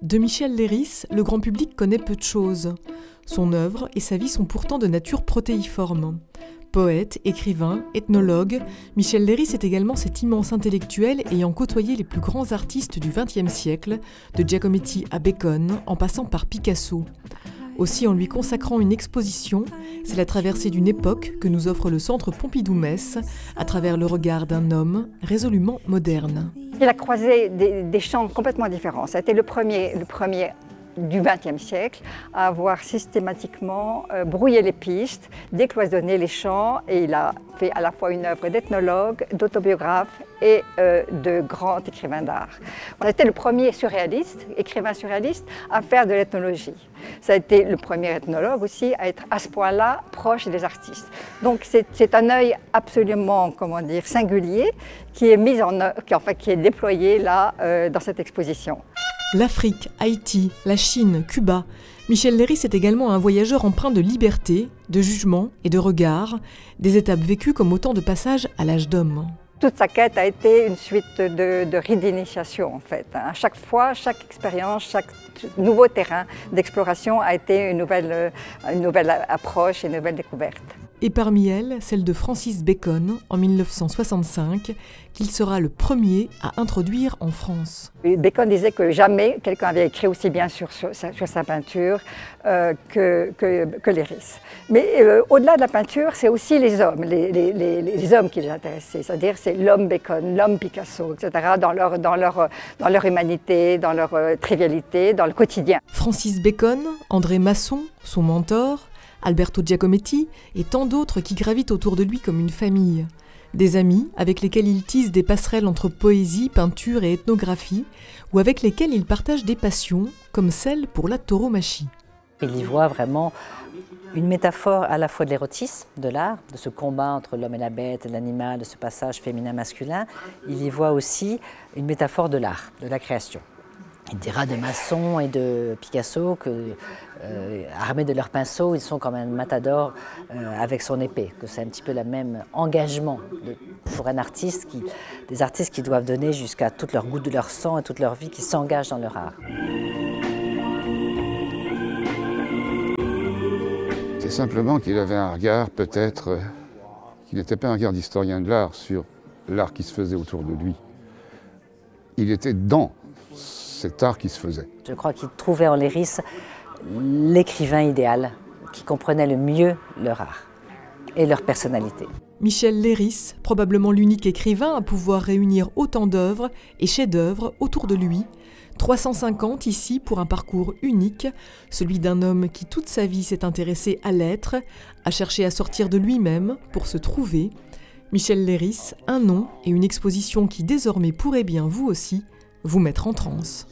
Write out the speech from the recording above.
De Michel Leiris, le grand public connaît peu de choses. Son œuvre et sa vie sont pourtant de nature protéiforme. Poète, écrivain, ethnologue, Michel Leiris est également cet immense intellectuel ayant côtoyé les plus grands artistes du XXe siècle, de Giacometti à Bacon, en passant par Picasso. Aussi, en lui consacrant une exposition, c'est la traversée d'une époque que nous offre le Centre Pompidou-Metz, à travers le regard d'un homme résolument moderne. Il a croisé des champs complètement différents. Ça a été le premier du XXe siècle à avoir systématiquement brouillé les pistes, décloisonné les champs, et il a fait à la fois une œuvre d'ethnologue, d'autobiographe et de grand écrivain d'art. On a été le premier surréaliste, écrivain surréaliste, à faire de l'ethnologie. Ça a été le premier ethnologue aussi à être à ce point-là proche des artistes. Donc c'est un œil absolument, singulier qui est mis en œuvre, qui est déployé là dans cette exposition. L'Afrique, Haïti, la Chine, Cuba. Michel Leiris est également un voyageur empreint de liberté, de jugement et de regard, des étapes vécues comme autant de passages à l'âge d'homme. Toute sa quête a été une suite de rites d'initiation en fait. À chaque fois, chaque expérience, chaque nouveau terrain d'exploration a été une nouvelle approche et une nouvelle découverte. Et parmi elles, celle de Francis Bacon, en 1965, qu'il sera le premier à introduire en France. Bacon disait que jamais quelqu'un avait écrit aussi bien sur sa peinture que Leiris. Mais au-delà de la peinture, c'est aussi les hommes, les hommes qui les intéressaient. C'est-à-dire c'est l'homme Bacon, l'homme Picasso, etc., dans leur humanité, dans leur trivialité, dans le quotidien. Francis Bacon, André Masson, son mentor, Alberto Giacometti et tant d'autres qui gravitent autour de lui comme une famille. Des amis avec lesquels il tisse des passerelles entre poésie, peinture et ethnographie, ou avec lesquels il partage des passions, comme celle pour la tauromachie. Il y voit vraiment une métaphore à la fois de l'érotisme, de l'art, de ce combat entre l'homme et la bête, l'animal, de ce passage féminin-masculin. Il y voit aussi une métaphore de l'art, de la création. Il dira de Masson et de Picasso que, armés de leurs pinceaux, ils sont comme un matador avec son épée, que c'est un petit peu le même engagement pour un artiste, des artistes qui doivent donner jusqu'à toute leur goutte de leur sang et toute leur vie, qui s'engagent dans leur art. C'est simplement qu'il avait un regard peut-être, qui n'était pas un regard d'historien de l'art sur l'art qui se faisait autour de lui. Il était dans cet art qui se faisait. Je crois qu'il trouvait en Leiris l'écrivain idéal qui comprenait le mieux leur art et leur personnalité. Michel Leiris, probablement l'unique écrivain à pouvoir réunir autant d'œuvres et chefs-d'œuvre autour de lui. 350 ici pour un parcours unique, celui d'un homme qui toute sa vie s'est intéressé à l'être, a cherché à sortir de lui-même pour se trouver. Michel Leiris, un nom et une exposition qui désormais pourrait bien, vous aussi, vous mettre en transe.